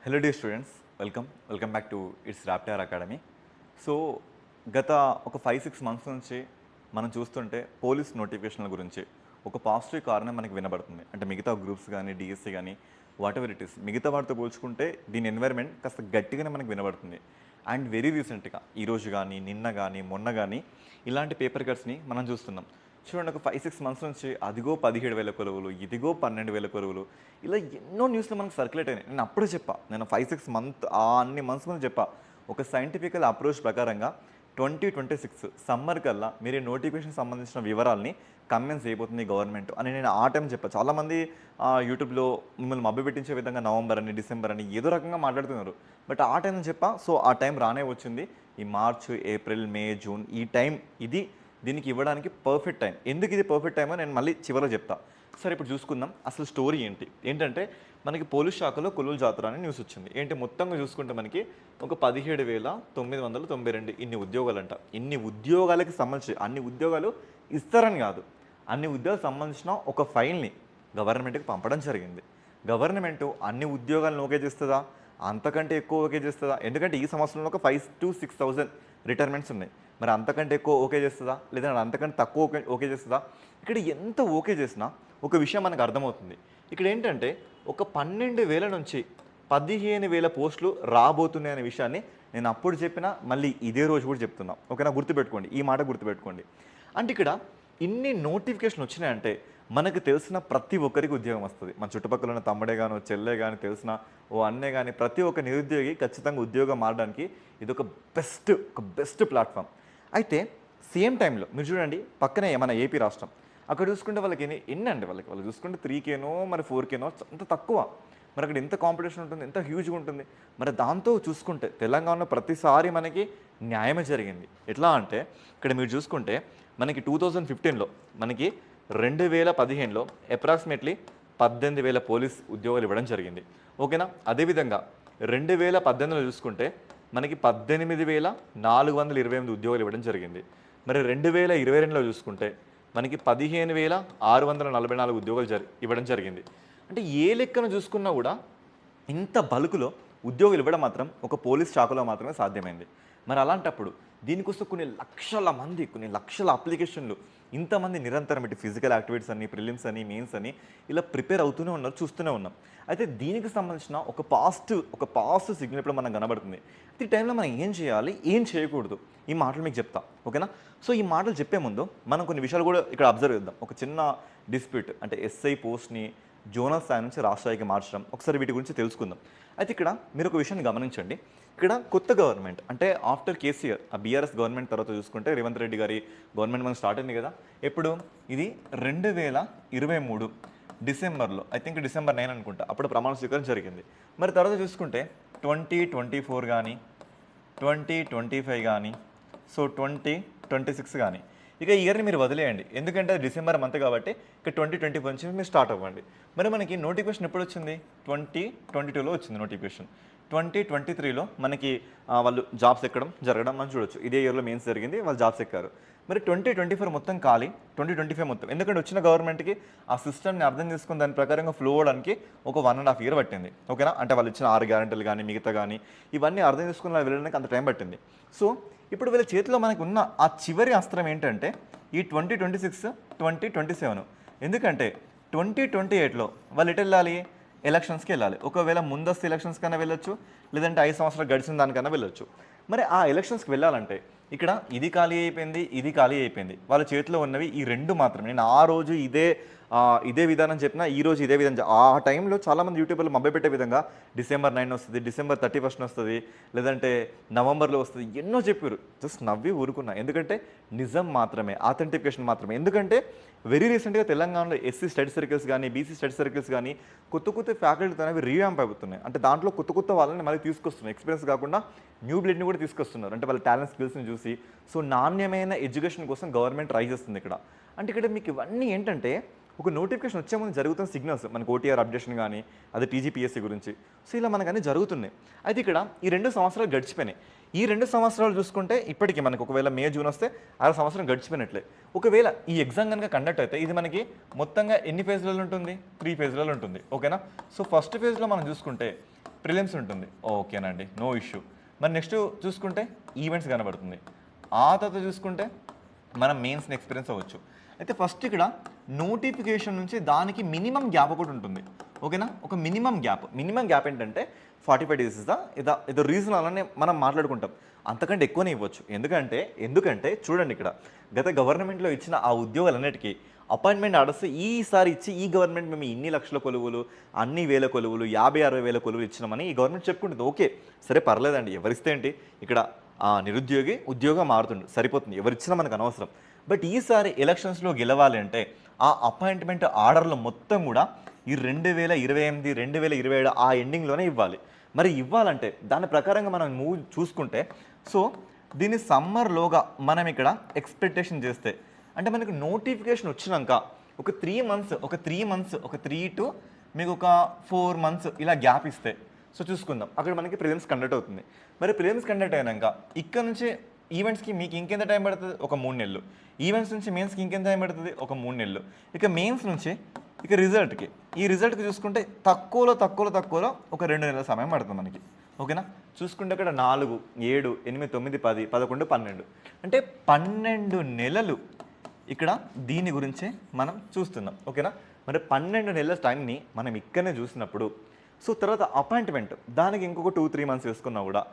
Hello dear students, welcome back to its Raptor Academy. So గత ఒక 5-6 months నుంచి మనం చూస్తుంటే పోలీస్ నోటిఫికేషన్ల గురించి ఒక పాజిటివ్ కారణం మనకి వినబడుతుంది. అంటే మిగతా గ్రూప్స్ కానీ డిఎస్సి కానీ వాట్ ఎవర్ ఇట్ ఈస్, మిగతా వాటితో పోల్చుకుంటే దీని ఎన్వైర్న్మెంట్ కాస్త గట్టిగానే మనకు వినబడుతుంది. అండ్ వెరీ రీసెంట్గా ఈరోజు కానీ నిన్న కానీ మొన్న కానీ ఇలాంటి పేపర్ కట్స్ని మనం చూస్తున్నాం. చూడండి, ఒక 5-6 మంత్స్ నుంచి అదిగో 17,000 కొలువులు, ఇదిగో 12,000 కొలువులు, ఇలా ఎన్నో న్యూస్లో మనకు సర్క్యులేట్ అయినాయి. నేను అప్పుడే నేను 5-6 మంత్ అన్ని మంత్స్ ముందు ఒక సైంటిఫికల్ అప్రోచ్ ప్రకారంగా 2026 సమ్మర్ కల్లా మీరు నోటిఫికేషన్ సంబంధించిన వివరాల్ని కన్విన్స్ చేయబోతుంది గవర్నమెంట్ అని నేను ఆ టైం చాలామంది యూట్యూబ్లో మిమ్మల్ని మభ్యపెట్టించే విధంగా నవంబర్ అని డిసెంబర్ అని ఏదో రకంగా మాట్లాడుతున్నారు. బట్ ఆ టైం సో ఆ టైం రానే వచ్చింది. ఈ మార్చ్, ఏప్రిల్, మే, జూన్ ఈ టైం ఇది దీనికి ఇవ్వడానికి పర్ఫెక్ట్ టైం. ఎందుకు ఇది పర్ఫెక్ట్ టైమో నేను మళ్ళీ చివరిలో చెప్తా. సరే, ఇప్పుడు చూసుకుందాం అసలు స్టోరీ ఏంటంటే మనకి పోలీస్ శాఖలో కొలువుల జాతర అని న్యూస్ వచ్చింది. మొత్తంగా చూసుకుంటే మనకి ఒక 17,992 ఇన్ని ఉద్యోగాలంట. ఇన్ని ఉద్యోగాలకి సంబంధించి అన్ని ఉద్యోగాలు ఇస్తారని కాదు, అన్ని ఉద్యోగాలకు సంబంధించిన ఒక ఫైల్ని గవర్నమెంట్కి పంపడం జరిగింది. గవర్నమెంట్ అన్ని ఉద్యోగాలను ఓకే చేస్తుందా, అంతకంటే ఎక్కువ ఓకే చేస్తుందా? ఎందుకంటే ఈ సంవత్సరంలో ఒక 5,000 to 6,000 రిటైర్మెంట్స్ ఉన్నాయి. మరి అంతకంటే ఎక్కువ ఓకే చేస్తుందా, లేదంటే అంతకంటే తక్కువ ఓకే చేస్తుందా? ఇక్కడ ఎంత ఓకే చేసినా ఒక విషయం మనకు అర్థమవుతుంది. ఇక్కడ ఏంటంటే ఒక 12,000 నుంచి 15,000 పోస్టులు రాబోతున్నాయి అనే విషయాన్ని నేను అప్పుడు చెప్పినా మళ్ళీ ఇదే రోజు కూడా చెప్తున్నా. ఓకేనా? గుర్తుపెట్టుకోండి, ఈ మాట గుర్తుపెట్టుకోండి. అంటే ఇక్కడ ఇన్ని నోటిఫికేషన్ వచ్చినాయంటే మనకు తెలిసిన ప్రతి ఒక్కరికి ఉద్యోగం వస్తుంది. మన చుట్టుపక్కల ఉన్న తమ్ముడే కానీ చెల్లె కానీ తెలిసిన ఓ అన్నే కానీ ప్రతి ఒక్క నిరుద్యోగి ఖచ్చితంగా ఉద్యోగం మారడానికి ఇది ఒక బెస్ట్ ప్లాట్ఫామ్. అయితే సేమ్ టైంలో మీరు చూడండి, పక్కనే మన ఏపీ రాష్ట్రం, అక్కడ చూసుకుంటే వాళ్ళకి ఎన్ని అండి వాళ్ళు చూసుకుంటే 3Kనో మరి 4Kనో అంత తక్కువ. మరి అక్కడ ఎంత కాంపిటీషన్ ఉంటుంది, ఎంత హ్యూజ్గా ఉంటుంది. మరి దాంతో చూసుకుంటే తెలంగాణలో ప్రతిసారి మనకి న్యాయమే జరిగింది. ఎట్లా అంటే ఇక్కడ మీరు చూసుకుంటే మనకి 2015లో మనకి 2015లో అప్రాక్సిమేట్లీ 18,000 పోలీస్ ఉద్యోగాలు ఇవ్వడం జరిగింది. ఓకేనా? అదేవిధంగా 2018లో చూసుకుంటే మనకి 18,428 ఉద్యోగాలు ఇవ్వడం జరిగింది. మరి 2022లో చూసుకుంటే మనకి 15,644 ఉద్యోగాలు ఇవ్వడం జరిగింది. అంటే ఏ లెక్కన చూసుకున్నా కూడా ఇంత బల్క్లో ఉద్యోగాలు ఇవ్వడం మాత్రం ఒక పోలీస్ శాఖలో మాత్రమే సాధ్యమైంది. మరి అలాంటప్పుడు దీనికోసం కొన్ని లక్షల అప్లికేషన్లు, ఇంతమంది నిరంతరం ఇటు ఫిజికల్ యాక్టివిటీస్ అని, ప్రిలిమ్స్ అని, మెయిన్స్ అని ఇలా ప్రిపేర్ అవుతూనే ఉన్నారు, చూస్తూనే ఉన్నాం. అయితే దీనికి సంబంధించిన ఒక పాజిటివ్ సిగ్నల్ ఇప్పుడు మనకు కనబడుతుంది. ఈ టైంలో మనం ఏం చేయాలి, ఏం చేయకూడదు, ఈ మాటలు మీకు చెప్తా. ఓకేనా? సో ఈ మాటలు చెప్పే ముందు మనం కొన్ని విషయాలు కూడా ఇక్కడ అబ్జర్వ్ చేద్దాం. ఒక చిన్న డిస్ప్యూట్ అంటే ఎస్ఐ పోస్ట్ని జోనల్ స్థాయి నుంచి రాష్ట్ర స్థాయికి మార్చడం, ఒకసారి వీటి గురించి తెలుసుకుందాం. అయితే ఇక్కడ మీరు ఒక విషయాన్ని గమనించండి. ఇక్కడ కొత్త గవర్నమెంట్ అంటే ఆఫ్టర్ కేసీఆర్, ఆ బీఆర్ఎస్ గవర్నమెంట్ తర్వాత చూసుకుంటే రేవంత్ రెడ్డి గారి గవర్నమెంట్ మనకు స్టార్ట్ అయింది కదా. ఎప్పుడు ఇది 2023 డిసెంబర్లో, ఐ థింక్ December 9 అనుకుంటా, అప్పుడు ప్రమాణ స్వీకారం జరిగింది. మరి తర్వాత చూసుకుంటే 2024 కానీ 2025 కానీ 2026 కానీ ఇక ఇయర్ని మీరు వదిలేయండి, ఎందుకంటే డిసెంబర్ మంత్ కాబట్టి ఇక 2024 నుంచి మీరు స్టార్ట్ అవ్వండి. మరి మనకి నోటిఫికేషన్ ఎప్పుడు వచ్చింది? 2022లో వచ్చింది నోటిఫికేషన్. 2023లో మనకి వాళ్ళు జాబ్స్ ఎక్కడం జరగడం మనం చూడొచ్చు. ఇదే ఇయర్లో మెయిన్స్ జరిగింది, వాళ్ళు జాబ్స్ ఎక్కారు. మరి 2024 మొత్తం ఖాళీ, 2025 మొత్తం, ఎందుకంటే వచ్చిన గవర్నమెంట్కి ఆ సిస్టమ్ని అర్థం చేసుకుని దాని ప్రకారంగా ఫ్లో అవ్వడానికి ఒక 1.5 year పట్టింది. ఓకేనా? అంటే వాళ్ళు ఇచ్చిన 6 గ్యారెంటీలు కానీ మిగతా కానీ ఇవన్నీ అర్థం చేసుకుని వెళ్ళడానికి అంత టైం పట్టింది. సో ఇప్పుడు వీళ్ళ చేతిలో మనకు ఉన్న ఆ చివరి అస్త్రం ఏంటంటే ఈ 2026, 2027. ఎందుకంటే 2028లో వాళ్ళు ఎటు వెళ్ళాలి? ఎలక్షన్స్కి వెళ్ళాలి. ఒకవేళ ముందస్తు ఎలక్షన్స్ కన్నా వెళ్ళొచ్చు, లేదంటే 5 సంవత్సరాలు గడిచిన దానికన్నా వెళ్ళొచ్చు. మరి ఆ ఎలక్షన్స్కి వెళ్ళాలంటే ఇక్కడ ఇది ఖాళీ అయిపోయింది, వాళ్ళ చేతిలో ఉన్నవి ఈ 2 మాత్రమే. నేను ఆ రోజు ఇదే విధానం చెప్పినా, ఈ రోజు ఇదే విధానం. ఆ టైంలో చాలామంది యూట్యూబర్లు మభ్యపెట్టే విధంగా December 9 వస్తుంది, December 31 వస్తుంది, లేదంటే నవంబర్లో వస్తుంది, ఎన్నో చెప్పారు. జస్ట్ నవ్వి ఊరుకున్నా, ఎందుకంటే నిజం మాత్రమే, ఆథెంటిఫికేషన్ మాత్రమే. ఎందుకంటే వెరీ రీసెంట్గా తెలంగాణలో ఎస్సీ స్టడీ సర్కిల్స్ కానీ బీసీ స్టడీ సర్కిల్స్ కానీ కొత్త ఫ్యాకల్టీతో అనేవి రీవ్యాంప్ అవుతున్నాయి. అంటే దాంట్లో కొత్త వాళ్ళని మళ్ళీ తీసుకొస్తున్నారు. ఎక్స్పీరియన్స్ కాకుండా న్యూ బ్లడ్ని కూడా తీసుకొస్తున్నారు, అంటే వాళ్ళ టాలెంట్ స్కిల్స్ని చూసి. సో నాణ్యమైన ఎడ్యుకేషన్ కోసం గవర్నమెంట్ ట్రై చేస్తుంది ఇక్కడ. అంటే ఇక్కడ మీకు ఇవన్నీ ఏంటంటే ఒక నోటిఫికేషన్ వచ్చే ముందు జరుగుతున్న సిగ్నల్స్, మనకు ఓటీఆర్ అప్డేషన్ కానీ అదే టీజీపీఎస్సీ గురించి. సో ఇలా మనకు అన్నీ జరుగుతున్నాయి. అయితే ఇక్కడ ఈ 2 సంవత్సరాలు గడిచిపోయినాయి. ఈ 2 సంవత్సరాలు చూసుకుంటే ఇప్పటికీ మనకు ఒకవేళ మే జూన్ వస్తే 6 సంవత్సరం గడిచిపోయినట్లే. ఒకవేళ ఈ ఎగ్జామ్ కనుక కండక్ట్ అయితే ఇది మనకి మొత్తంగా ఎన్ని ఫేజ్లలో ఉంటుంది? 3 ఫేజ్లలో ఉంటుంది. ఓకేనా? సో ఫస్ట్ ఫేజ్లో మనం చూసుకుంటే ప్రిలిమ్స్ ఉంటుంది, ఓకేనండి, నో ఇష్యూ. మరి నెక్స్ట్ చూసుకుంటే ఈవెంట్స్ కనబడుతుంది. ఆ తర్వాత చూసుకుంటే మనం మెయిన్స్ని ఎక్స్పీరియన్స్ అవ్వచ్చు. అయితే ఫస్ట్ ఇక్కడ నోటిఫికేషన్ నుంచి దానికి మినిమం గ్యాప్ ఒకటి ఉంటుంది, ఓకేనా. ఒక మినిమం గ్యాప్ ఏంటంటే 45 డేస్ ఇదో రీజన్ అలానే మనం మాట్లాడుకుంటాం. అంతకంటే ఎక్కువనే ఇవ్వచ్చు. ఎందుకంటే చూడండి, ఇక్కడ గత గవర్నమెంట్లో ఇచ్చిన ఆ ఉద్యోగాలన్నిటికీ అపాయింట్మెంట్ ఆర్డర్స్ ఈసారి ఇచ్చి ఈ గవర్నమెంట్ మేము ఇన్ని లక్షల కొలువులు, అన్ని వేల కొలువులు, 50-60 వేల కొలువులు ఇచ్చినామని ఈ గవర్నమెంట్ చెప్పుకుంటుంది. ఓకే, సరే, పర్లేదండి, ఎవరిస్తే ఏంటి, ఇక్కడ నిరుద్యోగి ఉద్యోగం మారుతుండు, సరిపోతుంది, ఎవరిచ్చినా మనకు అనవసరం. బట్ ఈసారి ఎలక్షన్స్లో గెలవాలి అంటే ఆ అపాయింట్మెంట్ ఆర్డర్లు మొత్తం కూడా ఈ 2028, 2027 ఆ ఎండింగ్లోనే ఇవ్వాలి. మరి ఇవ్వాలంటే దాని ప్రకారంగా మనం చూసుకుంటే, సో దీన్ని సమ్మర్లోగా మనం ఇక్కడ ఎక్స్పెక్టేషన్ చేస్తే, అంటే మనకు నోటిఫికేషన్ వచ్చినాక ఒక 3 to మీకు ఒక 4 months ఇలా గ్యాప్ ఇస్తే, సో చూసుకుందాం, అక్కడ మనకి ప్రిలిమ్స్ కండక్ట్ అవుతుంది. మరి ప్రిలిమ్స్ కండక్ట్ అయినాక ఇక్కడ నుంచి ఈవెంట్స్కి మీకు ఇంకెంత టైం పడుతుంది, ఒక 3 నెలలు. ఈవెంట్స్ నుంచి మెయిన్స్కి ఇంకెంత టైం పడుతుంది, ఒక 3 నెలలు. ఇక మెయిన్స్ నుంచి ఇక ఈ రిజల్ట్కి చూసుకుంటే తక్కువలో ఒక 2 నెలల సమయం పడుతుంది మనకి, ఓకేనా. చూసుకుంటే ఇక్కడ 4, 7, 8, 9, 10, 11, 12 అంటే 12 నెలలు ఇక్కడ దీని గురించే మనం చూస్తున్నాం, ఓకేనా. మరి 12 నెలల టైంని మనం ఇక్కడనే చూసినప్పుడు, సో తర్వాత అపాయింట్మెంట్ దానికి ఇంకొక 2-3 months వేసుకున్నా కూడా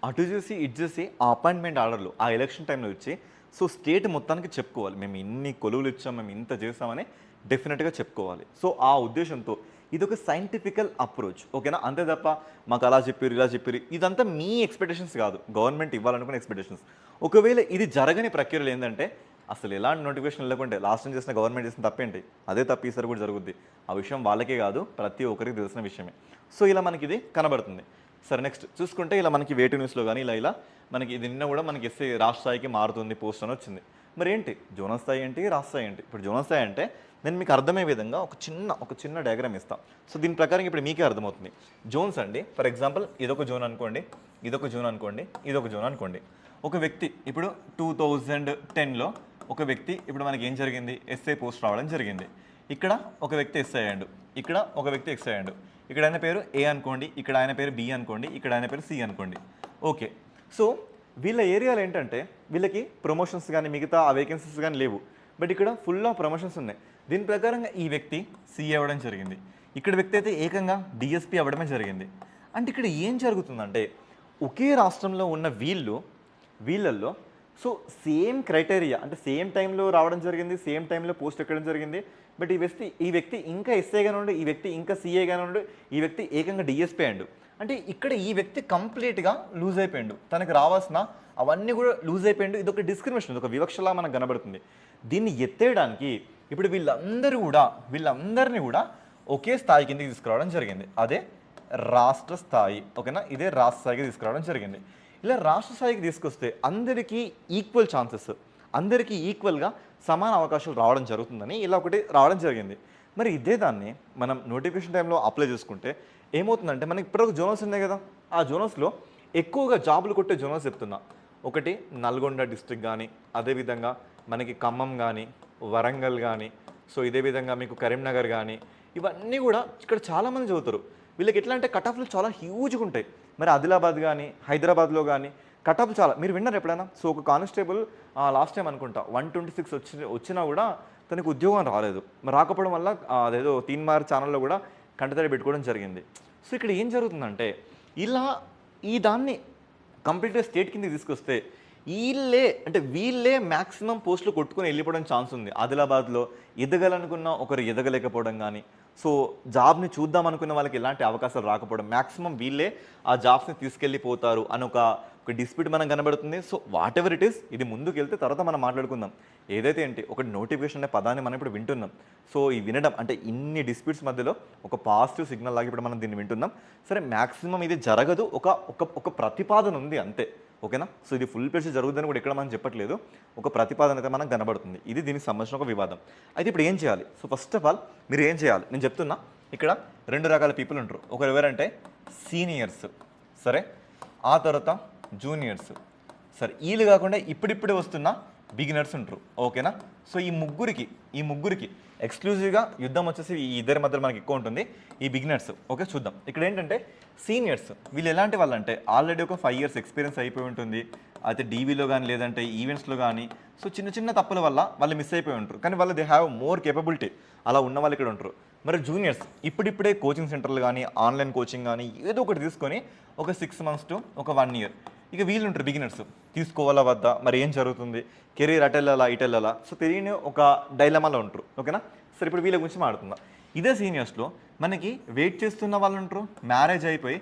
అటు చూసి ఇటు చూసి ఆ అపాయింట్మెంట్ ఆర్డర్లు ఆ ఎలక్షన్ టైంలో ఇచ్చి, సో స్టేట్ మొత్తానికి చెప్పుకోవాలి, మేము ఇన్ని కొలువులు ఇచ్చాం, మేము ఇంత చేసామని డెఫినెట్గా చెప్పుకోవాలి. సో ఆ ఉద్దేశంతో ఇది ఒక సైంటిఫికల్ అప్రోచ్, ఓకేనా. అంతే తప్ప మాకు అలా చెప్పారు ఇలా చెప్పారు ఇదంతా మీ ఎక్స్పెక్టేషన్స్ కాదు, గవర్నమెంట్ ఇవ్వాలనుకున్న ఎక్స్పెక్టేషన్స్. ఒకవేళ ఇది జరగని ప్రక్రియలు ఏంటంటే అసలు ఎలాంటి నోటిఫికేషన్ లేకుంటే లాస్ట్ టైం చేసిన గవర్నమెంట్ చేసిన తప్పేంటి, అదే తప్పు ఈసారి కూడా జరుగుద్ది. ఆ విషయం వాళ్ళకే కాదు, ప్రతి ఒక్కరికి తెలిసిన విషయమే. సో ఇలా మనకి ఇది కనబడుతుంది. సరే, నెక్స్ట్ చూసుకుంటే ఇలా మనకి వేటు న్యూస్లో కానీ ఇలా మనకి ఇది నిన్న కూడా మనకి ఎస్ఏ రాష్ట్ర స్థాయికి మారుతుంది పోస్ట్ అని వచ్చింది. మరి ఏంటి జోనల్ స్థాయి ఏంటి, రాష్ట్ర స్థాయి ఏంటి? ఇప్పుడు జోనల్ స్థాయి అంటే నేను మీకు అర్థమయ్యే విధంగా ఒక చిన్న డయాగ్రామ్ ఇస్తాను. సో దీని ప్రకారం ఇప్పుడు మీకే అర్థమవుతుంది. జోన్స్ అండి, ఫర్ ఎగ్జాంపుల్ ఇదొక జోన్ అనుకోండి, ఇదొక జోన్ అనుకోండి, ఇదొక జోన్ అనుకోండి. ఒక వ్యక్తి ఇప్పుడు 2010లో ఒక వ్యక్తి ఇప్పుడు మనకి ఏం జరిగింది, ఎస్ఐ పోస్ట్ రావడం జరిగింది. ఇక్కడ ఒక వ్యక్తి ఎస్ఐ అయ్యాడు, ఇక్కడ ఒక వ్యక్తి ఎక్స్ అయ్యాడు. ఇక్కడ ఆయన పేరు ఏ అనుకోండి, ఇక్కడ ఆయన పేరు బి అనుకోండి, ఇక్కడ ఆయన పేరు సి అనుకోండి. ఓకే, సో వీళ్ళ ఏరియాలో ఏంటంటే వీళ్ళకి ప్రమోషన్స్ కానీ మిగతా ఆ వేకెన్సీస్ కానీ లేవు, బట్ ఇక్కడ ఫుల్ ఆఫ్ ప్రమోషన్స్ ఉన్నాయి. దీని ప్రకారంగా ఈ వ్యక్తి సి అవ్వడం జరిగింది, ఇక్కడ వ్యక్తి అయితే ఏకంగా డిఎస్పీ అవ్వడమే జరిగింది. అంటే ఇక్కడ ఏం జరుగుతుందంటే ఒకే రాష్ట్రంలో ఉన్న వీళ్ళల్లో సో సేమ్ క్రైటీరియా అంటే సేమ్ టైంలో రావడం జరిగింది, సేమ్ టైంలో పోస్ట్ ఎక్కడం జరిగింది. బట్ ఈ వ్యక్తి ఇంకా ఎస్ఏగానే ఉండి, ఈ వ్యక్తి ఇంకా సిఏగానే ఉండి, ఈ వ్యక్తి ఏకంగా డిఎస్పీ అయ్యాడు. అంటే ఇక్కడ ఈ వ్యక్తి కంప్లీట్గా లూజ్ అయిపోయాడు, తనకు రావాల్సిన అవన్నీ కూడా లూజ్ అయిపోయాడు. ఇది ఒక డిస్క్రిమినేషన్, ఇది ఒక వివక్షలా మనకు కనబడుతుంది. దీన్ని ఎత్తేయడానికి ఇప్పుడు వీళ్ళందరినీ కూడా ఒకే స్థాయి కిందకి తీసుకురావడం జరిగింది, అదే రాష్ట్ర స్థాయి, ఓకేనా. ఇదే రాష్ట్ర స్థాయికి తీసుకురావడం జరిగింది. ఇలా రాష్ట్ర స్థాయికి తీసుకొస్తే అందరికీ ఈక్వల్ ఛాన్సెస్, అందరికీ ఈక్వల్గా సమాన అవకాశాలు రావడం జరుగుతుందని ఇలా ఒకటి రావడం జరిగింది. మరి ఇదే దాన్ని మనం నోటిఫికేషన్ టైంలో అప్లై చేసుకుంటే ఏమవుతుందంటే మనకి ఇప్పటివరకు జోనల్స్ ఉన్నాయి కదా, ఆ జోనల్స్లో ఎక్కువగా జాబులు కొట్టే జోనల్స్ చెప్తున్నా. ఒకటి నల్గొండ డిస్ట్రిక్ట్ కానీ, అదేవిధంగా మనకి ఖమ్మం కానీ, వరంగల్ కానీ, సో ఇదే విధంగా మీకు కరీంనగర్ కానీ, ఇవన్నీ కూడా ఇక్కడ చాలామంది చదువుతారు. వీళ్ళకి ఎట్లా అంటే కట్ ఆఫ్లు చాలా హ్యూజ్గా ఉంటాయి. మరి ఆదిలాబాద్ కానీ హైదరాబాద్లో కానీ కట్ ఆఫ్ చాలా మీరు విన్నారు ఎప్పుడైనా. సో ఒక కానిస్టేబుల్ లాస్ట్ టైం అనుకుంటా 126 వచ్చినా కూడా తనకు ఉద్యోగం రాలేదు. మరి రాకపోవడం వల్ల అదేదో తీన్మార్ ఛానల్లో కూడా కంటతడి పెట్టుకోవడం జరిగింది. సో ఇక్కడ ఏం జరుగుతుందంటే ఇలా ఈ దాన్ని కంప్లీట్గా స్టేట్ కిందకి తీసుకొస్తే వీళ్ళే మ్యాక్సిమం పోస్టులు కొట్టుకొని వెళ్ళిపోవడం ఛాన్స్ ఉంది. ఆదిలాబాద్లో ఎదగాలనుకున్న ఒకరు ఎదగలేకపోవడం కానీ, సో జాబ్ని చూద్దాం అనుకున్న వాళ్ళకి ఎలాంటి అవకాశాలు రాకపోవడం, మ్యాక్సిమం వీళ్ళే ఆ జాబ్స్ని తీసుకెళ్ళిపోతారు అని ఒక డిస్ప్యూట్ మనం కనబడుతుంది. So what ever it is, ఇది ముందుకు వెళ్తే తర్వాత మనం మాట్లాడుకుందాం. ఏదైతే ఏంటి ఒకటి నోటిఫికేషన్ అనే పదాన్ని మనం ఇప్పుడు వింటున్నాం. సో ఈ వినడం అంటే ఇన్ని డిస్ప్యూట్స్ మధ్యలో ఒక పాజిటివ్ సిగ్నల్ లాగా ఇప్పుడు మనం దీన్ని వింటున్నాం. సరే, మ్యాక్సిమం ఇది జరగదు, ఒక ప్రతిపాదన ఉంది అంతే, ఓకేనా. సో ఇది ఫుల్ పేజ్ జరుగుతుందని కూడా ఇక్కడ మనం చెప్పట్లేదు, ఒక ప్రతిపాదన అయితే మనకు కనబడుతుంది. ఇది దీనికి సంబంధించిన ఒక వివాదం. అయితే ఇప్పుడు ఏం చేయాలి? సో ఫస్ట్ ఆఫ్ ఆల్ మీరు ఏం చేయాలి నేను చెప్తున్నా. ఇక్కడ 2 రకాల పీపుల్ ఉంటారు. ఒకరు ఎవరంటే సీనియర్స్, సరే, ఆ తర్వాత జూనియర్స్, సరే. వీళ్ళు కాకుండా ఇప్పుడిప్పుడే వస్తున్న బిగినర్స్ ఉంటారు. ఓకేనా? సో ఈ ముగ్గురికి ఎక్స్క్లూజివ్గా యుద్ధం వచ్చేసి ఈ ఇద్దరి మధ్యలో మనకి ఎక్కువ ఉంటుంది, ఈ బిగినర్స్. ఓకే, చూద్దాం. ఇక్కడ ఏంటంటే సీనియర్స్, వీళ్ళు ఎలాంటి వాళ్ళు అంటే ఆల్రెడీ ఒక 5 years ఎక్స్పీరియన్స్ అయిపోయి ఉంటుంది, అయితే డీవీలో కానీ లేదంటే ఈవెంట్స్లో కానీ. సో చిన్న చిన్న తప్పుల వల్ల వాళ్ళు మిస్ అయిపోయి ఉంటారు, కానీ వాళ్ళు దే హ్యావ్ మోర్ కేపబిలిటీ. అలా ఉన్న వాళ్ళు ఇక్కడ ఉంటారు. మరి జూనియర్స్ ఇప్పుడిప్పుడే కోచింగ్ సెంటర్లు కానీ ఆన్లైన్ కోచింగ్ కానీ ఏదో ఒకటి తీసుకొని ఒక 6 months to ఒక 1 year ఇక వీళ్ళు ఉంటారు బిగినర్స్. తీసుకోవాలా వద్దా, మరి ఏం జరుగుతుంది, కెరీర్ అటెళ్ళాలా ఇటెళ్ళాలా, సో తెలియని ఒక డైలమాలో ఉంటారు. ఓకేనా? సరే, ఇప్పుడు వీళ్ళ గురించి మాట్లాడుతుందా. ఇదే సీనియర్స్లో మనకి వెయిట్ చేస్తున్న వాళ్ళు ఉంటారు, మ్యారేజ్ అయిపోయి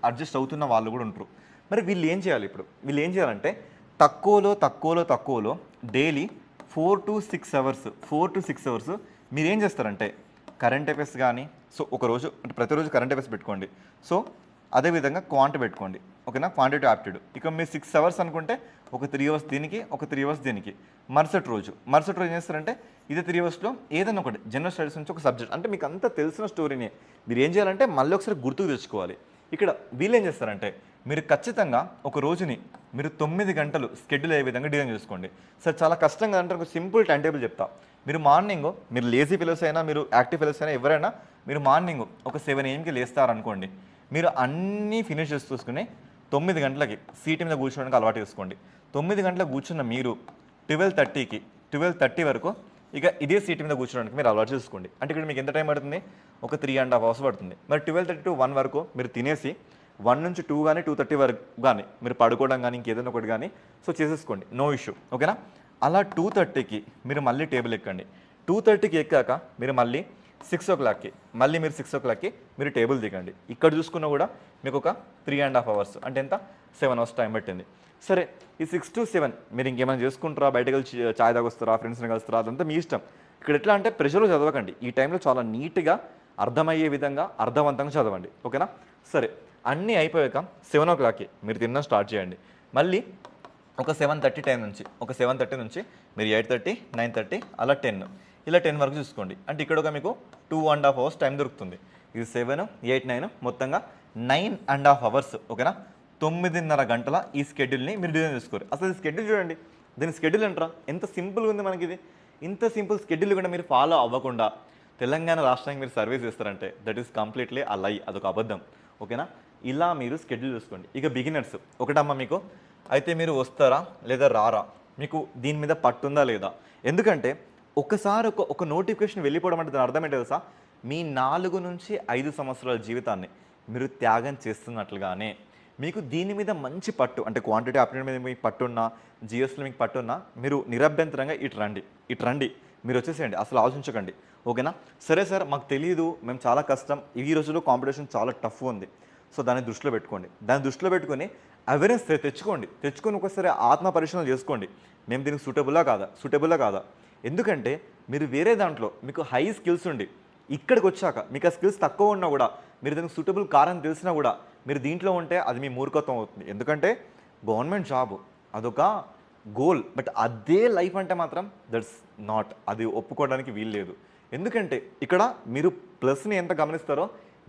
అడ్జస్ట్ అవుతున్న వాళ్ళు కూడా ఉంటారు. మరి వీళ్ళు ఏం చేయాలి? ఇప్పుడు వీళ్ళు ఏం చేయాలంటే తక్కువలో డైలీ 4 to 6 hours మీరు ఏం చేస్తారంటే కరెంట్ అఫైర్స్ కానీ, సో ఒకరోజు అంటే ప్రతిరోజు కరెంట్ అఫైర్స్ పెట్టుకోండి. సో అదేవిధంగా క్వాంట్ పెట్టుకోండి. ఓకేనా? Quantity aptitude. ఇక మీరు 6 hours అనుకుంటే ఒక 3 hours దీనికి, ఒక 3 hours దీనికి. మరుసటి రోజు ఏం చేస్తారంటే ఇదే 3 hours ఏదైనా ఒకటి జనరల్ స్టడీస్ నుంచి ఒక సబ్జెక్ట్, అంటే మీకు అంతా తెలిసిన స్టోరీని మీరు ఏం చేయాలంటే మళ్ళీ ఒకసారి గుర్తుకు తెచ్చుకోవాలి. ఇక్కడ వీళ్ళు ఏం చేస్తారంటే మీరు ఖచ్చితంగా ఒక రోజుని మీరు 9 గంటలు స్కెడ్యూల్ అయ్యే విధంగా డిజైన్ చేసుకోండి. సార్ చాలా కష్టంగా అంటే ఒక సింపుల్ టైం టేబుల్ చెప్తా. మీరు మార్నింగ్, మీరు లేజీ ఫెలోస్ అయినా మీరు యాక్టివ్ ఫెలోస్ అయినా ఎవరైనా, మీరు మార్నింగ్ ఒక 7 AM లేస్తారనుకోండి, మీరు అన్నీ ఫినిష్ చేసి చూసుకుని 9 గంటలకి సీట్ మీద కూర్చోడానికి అలవాటు చేసుకోండి. 9 గంటలకు కూర్చున్న మీరు 12:30 వరకు ఇక ఇదే సీట్ మీద కూర్చోడానికి మీరు అలవాటు చేసుకోండి. అంటే ఇక్కడ మీకు ఎంత టైం పడుతుంది? ఒక 3.5 hours పడుతుంది. మరి 12:30 to 1 వరకు మీరు తినేసి 1 నుంచి 2 కానీ 2:30 వరకు కానీ మీరు పడుకోవడం కానీ ఇంకేదైనా ఒకటి కానీ సో చేసేసుకోండి, నో ఇష్యూ. ఓకేనా? అలా 2:30కి మీరు మళ్ళీ టేబుల్ ఎక్కండి. 2:30కి ఎక్కాక మీరు మళ్ళీ 6 o'clockకి మీరు 6 o'clockకి మీరు టేబుల్ దిగండి. ఇక్కడ చూసుకున్నా కూడా మీకు ఒక 3.5 hours అంటే ఎంత? 7 hours టైం పట్టింది. సరే, ఈ 6 to 7 మీరు ఇంకేమైనా చేసుకుంటారా, బయటకు వెళ్ళి చాయ్ తాగొస్తారా, ఫ్రెండ్స్ని కలుస్తారా, అదంతా మీ ఇష్టం. ఇక్కడ ఎట్లా అంటే ప్రెషర్లో చదవకండి. ఈ టైంలో చాలా నీట్గా అర్థమయ్యే విధంగా అర్థవంతంగా చదవండి. ఓకేనా? సరే, అన్నీ అయిపోయాక 7 o'clockకి మీరు తినడం స్టార్ట్ చేయండి. మళ్ళీ ఒక 7:30 టైం నుంచి, ఒక 7:30 నుంచి మీరు 8:30, 9:30 అలా 10 ఇలా 10 వరకు చూసుకోండి. అంటే ఇక్కడ ఒక మీకు 2.5 hours టైం దొరుకుతుంది. ఇది 7, 8, 9 మొత్తంగా 9.5 hours. ఓకేనా? 9.5 గంటల ఈ స్కెడ్యూల్ని మీరు డిజైన్ చేసుకోరు. అసలు ఈ స్కెడ్యూల్ చూడండి, దీని స్కెడ్యూల్ అంటారా, ఎంత సింపుల్గా ఉంది మనకి. ఇది ఇంత సింపుల్ స్కెడ్యూల్ కూడా మీరు ఫాలో అవ్వకుండా తెలంగాణ రాష్ట్రానికి మీరు సర్వీస్ చేస్తారంటే దట్ ఈస్ కంప్లీట్లీ అ లై, అదొక అబద్ధం. ఓకేనా? ఇలా మీరు స్కెడ్యూల్ చూసుకోండి. ఇక బిగినర్స్ ఒకటమ్మ మీకు, అయితే మీరు వస్తారా లేదా రారా, మీకు దీని మీద పట్టుందా లేదా. ఎందుకంటే ఒకసారి ఒక నోటిఫికేషన్ వెళ్ళిపోవడం అంటే దాని అర్థం ఏంటో తెలుసా, మీ 4 నుంచి 5 సంవత్సరాల జీవితాన్ని మీరు త్యాగం చేస్తున్నట్లుగానే మీకు దీని మీద మంచి పట్టు, అంటే క్వాంటిటీ ఆప్టిట్యూడ్ మీద మీకు పట్టున్నా, జిఎస్లో మీకు పట్టున్నా, మీరు నిరభ్యంతరంగా ఇటు రండి, మీరు వచ్చేసేయండి, అసలు ఆలోచించకండి. ఓకేనా? సరే సార్, మాకు తెలియదు, మేము చాలా కష్టం, ఈ రోజుల్లో కాంపిటీషన్ చాలా టఫ్ ఉంది, సో దాన్ని దృష్టిలో పెట్టుకొని అవేర్నెస్ తెచ్చుకొని ఒకసారి ఆత్మ పరిశీలన చేసుకోండి. మేము దీనికి సూటబుల్లా కాదా. ఎందుకంటే మీరు వేరే దాంట్లో మీకు హై స్కిల్స్ ఉండి ఇక్కడికి వచ్చాక మీకు ఆ స్కిల్స్ తక్కువ ఉన్నా కూడా, మీరు దీనికి సూటబుల్ కారని తెలిసినా కూడా మీరు దీంట్లో ఉంటే అది మీ మూర్ఖత్వం అవుతుంది. ఎందుకంటే గవర్నమెంట్ జాబ్ అదొక గోల్, బట్ అదే లైఫ్ అంటే మాత్రం దట్స్ నాట్, అది ఒప్పుకోవడానికి వీలు లేదు. ఎందుకంటే ఇక్కడ మీరు ప్లస్ని ఎంత గమనిస్తారో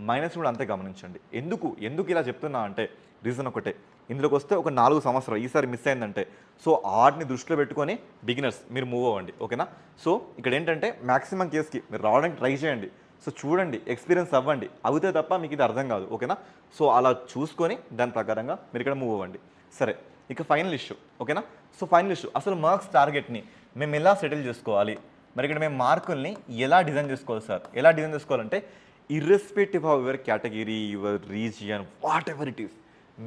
మైనస్ కూడా అంతే గమనించండి. ఎందుకు ఇలా చెప్తున్నా అంటే రీజన్ ఒకటే, ఇందులోకి వస్తే ఒక 4 సంవత్సరాలు ఈసారి మిస్ అయిందంటే, సో ఆర్ట్ని దృష్టిలో పెట్టుకొని బిగినర్స్ మీరు మూవ్ అవ్వండి. ఓకేనా? సో ఇక్కడ ఏంటంటే మ్యాక్సిమం కేస్కి మీరు రావడానికి ట్రై చేయండి. సో చూడండి, ఎక్స్పీరియన్స్ అవ్వండి, అవుతే తప్ప మీకు ఇది అర్థం కాదు. ఓకేనా? సో అలా చూసుకొని దాని ప్రకారంగా మీరు ఇక్కడ మూవ్ అవ్వండి. సరే, ఇక ఫైనల్ ఇష్యూ. ఓకేనా? సో ఫైనల్ ఇష్యూ, అసలు మార్క్స్ టార్గెట్ని మేము ఎలా సెటిల్ చేసుకోవాలి, మరి ఇక్కడ మేము మార్కుల్ని ఎలా డిజైన్ చేసుకోవాలి సార్. ఎలా డిజైన్ చేసుకోవాలంటే irrespective of your category, your region, what ever it is,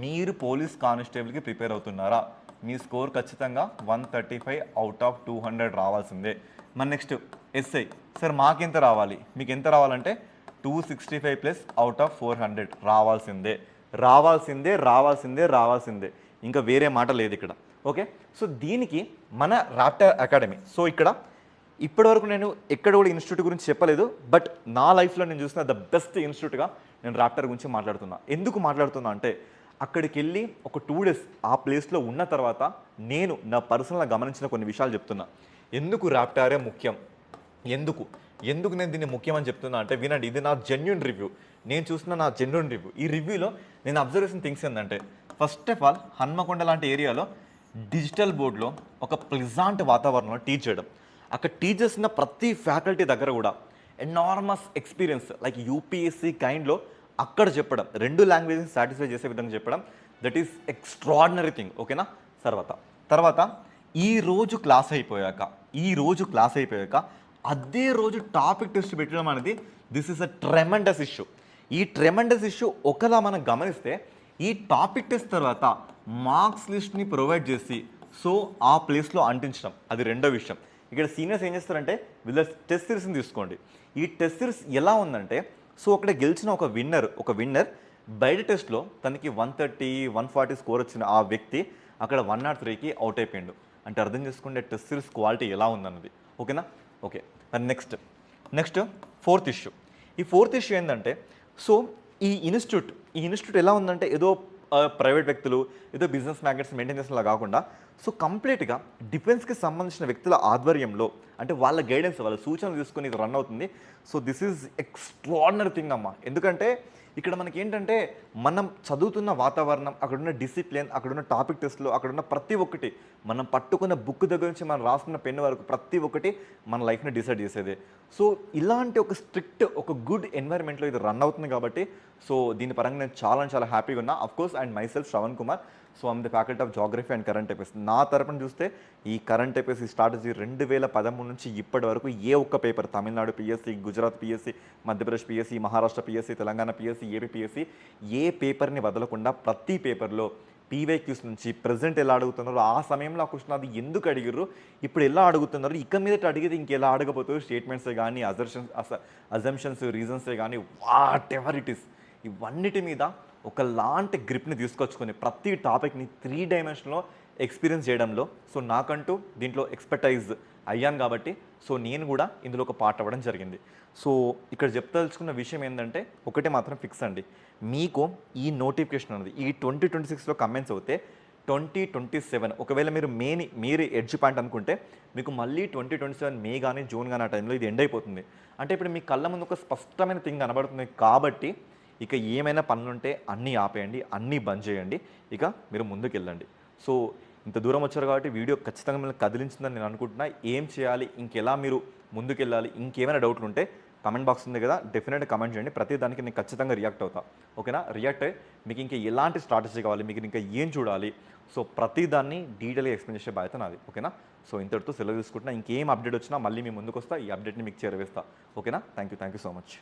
మీరు పోలీస్ కానిస్టేబుల్కి ప్రిపేర్ అవుతున్నారా, మీ స్కోర్ ఖచ్చితంగా 135 out of 200 రావాల్సిందే. మన నెక్స్ట్ ఎస్ఐ, సార్ మాకెంత రావాలి, మీకు ఎంత రావాలంటే 265 out of 400 రావాల్సిందే. ఇంకా వేరే మాట లేదు ఇక్కడ. ఓకే? సో దీనికి మన రాప్టర్ అకాడమీ, సో ఇక్కడ ఇప్పటివరకు నేను ఎక్కడ కూడా ఇన్స్టిట్యూట్ గురించి చెప్పలేదు, బట్ నా లైఫ్లో నేను చూసిన ద బెస్ట్ ఇన్స్టిట్యూట్గా నేను రాప్టర్ గురించి మాట్లాడుతున్నా. ఎందుకు మాట్లాడుతున్నా అంటే అక్కడికి వెళ్ళి ఒక 2 days ఆ ప్లేస్లో ఉన్న తర్వాత నేను నా పర్సనల్గా గమనించిన కొన్ని విషయాలు చెప్తున్నా. ఎందుకు రాప్టారే ముఖ్యం, ఎందుకు నేను దీన్ని ముఖ్యమని చెప్తున్నా అంటే వినండి, ఇది నా జెన్యున్ రివ్యూ, నేను చూసిన నా జెన్యున్ రివ్యూ. ఈ రివ్యూలో నేను అబ్జర్వేషన్ థింగ్స్ ఏంటంటే, ఫస్ట్ ఆఫ్ ఆల్ హన్మకొండ లాంటి ఏరియాలో డిజిటల్ బోర్డ్లో ఒక ప్లెజాంట్ వాతావరణంలో టీచ్ చేయడం. అక్కడ టీచ్ చేసిన ప్రతి ఫ్యాకల్టీ దగ్గర కూడా ఎనార్మస్ ఎక్స్పీరియన్స్ లైక్ యూపీఎస్సీ కైండ్లో అక్కడ చెప్పడం, 2 లాంగ్వేజెస్ సాటిస్ఫై చేసే విధంగా చెప్పడం, దట్ ఈస్ ఎక్స్ట్రాడినరీ థింగ్. ఓకేనా? తర్వాత ఈ రోజు క్లాస్ అయిపోయాక అదే రోజు టాపిక్ టెస్ట్ పెట్టడం అనేది this is a tremendous issue. ఈ ట్రెమెండస్ ఇష్యూ ఒకలా మనం గమనిస్తే ఈ టాపిక్ టెస్ట్ తర్వాత మార్క్స్ లిస్ట్ని ప్రొవైడ్ చేసి సో ఆ ప్లేస్లో అంటించడం అది రెండో విషయం. ఇక్కడ సీనియర్స్ ఏం చేస్తారంటే వీళ్ళ టెస్ట్ సిరీస్ని తీసుకోండి. ఈ టెస్ట్ సిరీస్ ఎలా ఉందంటే సో అక్కడ గెలిచిన ఒక విన్నర్ బయట టెస్ట్లో తనకి 130, 140 స్కోర్ వచ్చిన ఆ వ్యక్తి అక్కడ 103కి అవుట్ అయిపోయిండు. అంటే అర్థం చేసుకుంటే టెస్ట్ సిరీస్ క్వాలిటీ ఎలా ఉందన్నది. ఓకేనా? ఓకే. మరి నెక్స్ట్ ఫోర్త్ ఇష్యూ. ఈ ఫోర్త్ ఇష్యూ ఏంటంటే సో ఈ ఇన్స్టిట్యూట్ ఎలా ఉందంటే ఏదో ప్రైవేట్ వ్యక్తులు ఏదో బిజినెస్ మ్యాగ్నెట్స్ మెయింటైన్ చేసేలా కాకుండా సో కంప్లీట్గా డిఫెన్స్కి సంబంధించిన వ్యక్తుల ఆధ్వర్యంలో అంటే వాళ్ళ గైడెన్స్ వాళ్ళ సూచనలు తీసుకొని ఇది రన్ అవుతుంది. So this is extraordinary thing అమ్మా. ఎందుకంటే ఇక్కడ మనకి ఏంటంటే మనం చదువుతున్న వాతావరణం, అక్కడున్న డిసిప్లిన్, అక్కడున్న టాపిక్ టెస్ట్లు, అక్కడున్న ప్రతి ఒక్కటి మనం పట్టుకున్న బుక్ దగ్గర నుంచి మనం రాస్తున్న పెన్ వరకు ప్రతి ఒక్కటి మన లైఫ్ని డిసైడ్ చేసేదే. సో ఇలాంటి ఒక స్ట్రిక్ట్ ఒక గుడ్ ఎన్వైర్న్మెంట్లో ఇది రన్ అవుతుంది కాబట్టి సో దీని పరంగా నేను చాలా హ్యాపీగా ఉన్నా. Of course and my self Shravan Kumar. So I'm the faculty of geography and current affairs. నా తరపున చూస్తే ఈ కరెంట్ అఫైర్స్ ఈ స్ట్రాటజీ 2013 నుంచి ఇప్పటి వరకు ఏ ఒక్క paper Tamil Nadu PSC, Gujarat PSC, Madhya Pradesh PSC, Maharashtra PSC, Telangana PSC, AP PSC ఏ పేపర్ని వదలకుండా ప్రతి పేపర్లో పీవైక్యూస్ నుంచి ప్రజెంట్ ఎలా అడుగుతున్నారో ఆ సమయంలో ఆ క్వశ్చన్ అది ఎందుకు అడిగారు, ఇప్పుడు ఎలా అడుగుతున్నారు, ఇక మీదట అడిగేది ఇంకెలా అడగబోతారు, స్టేట్మెంట్సే కానీ అజంప్షన్స్ రీజన్సే కానీ వాట్ ఎవర్ ఇట్ ఈస్ ఇవన్నిటి మీద ఒకలాంటి గ్రిప్ని తీసుకొచ్చుకొని ప్రతి టాపిక్ని 3 డైమెన్షన్లో ఎక్స్పీరియన్స్ చేయడంలో సో నాకంటూ దీంట్లో ఎక్స్పర్టైజ్ అయ్యాను కాబట్టి సో నేను కూడా ఇందులో ఒక పార్ట్ అవ్వడం జరిగింది. సో ఇక్కడ చెప్తలుచుకున్న విషయం ఏంటంటే ఒకటే మాత్రం ఫిక్స్ అండి, మీకు ఈ నోటిఫికేషన్ అనేది ఈ 2026లో కమెంట్స్ అవుతే 2027 ఒకవేళ మీరు ఎడ్జ్ పాయింట్ అనుకుంటే మీకు మళ్ళీ 2027 మే కానీ జూన్ కానీ ఆ టైంలో ఇది ఎండ్ అయిపోతుంది. అంటే ఇప్పుడు మీ కళ్ళ ముందు ఒక స్పష్టమైన థింగ్ కనబడుతుంది కాబట్టి ఇక ఏమైనా పనులుంటే అన్నీ ఆపేయండి, అన్నీ బంద్ చేయండి, ఇక మీరు ముందుకు వెళ్ళండి. సో ఇంత దూరం వచ్చారు కాబట్టి వీడియో ఖచ్చితంగా మిమ్మల్ని కదిలించిందని నేను అనుకుంటున్నా. ఏం చేయాలి, ఇంకెలా మీరు ముందుకెళ్ళాలి, ఇంకేమైనా డౌట్లు ఉంటే కమెంట్ బాక్స్ ఉంది కదా, డెఫినెట్గా కమెంట్ చేయండి. ప్రతి దానికి నేను ఖచ్చితంగా రియాక్ట్ అవుతా. ఓకేనా? రియాక్ట్ అయ్యి మీకు ఇంకా ఎలాంటి స్ట్రాటజీ కావాలి, మీకు ఇంకా ఏం చూడాలి, సో ప్రతి దాన్ని డీటెయిల్గా ఎక్స్ప్లెయిన్ చేసే బాధ్యత నాది. ఓకేనా? సో ఇంతటితో సెలవు తీసుకుంటున్నా. ఇంకేం అప్డేట్ వచ్చినా మళ్ళీ మీ ముందుకు వస్తా, ఈ అప్డేట్ని మీకు చేరవేస్తా. ఓకేనా? Thank you so much.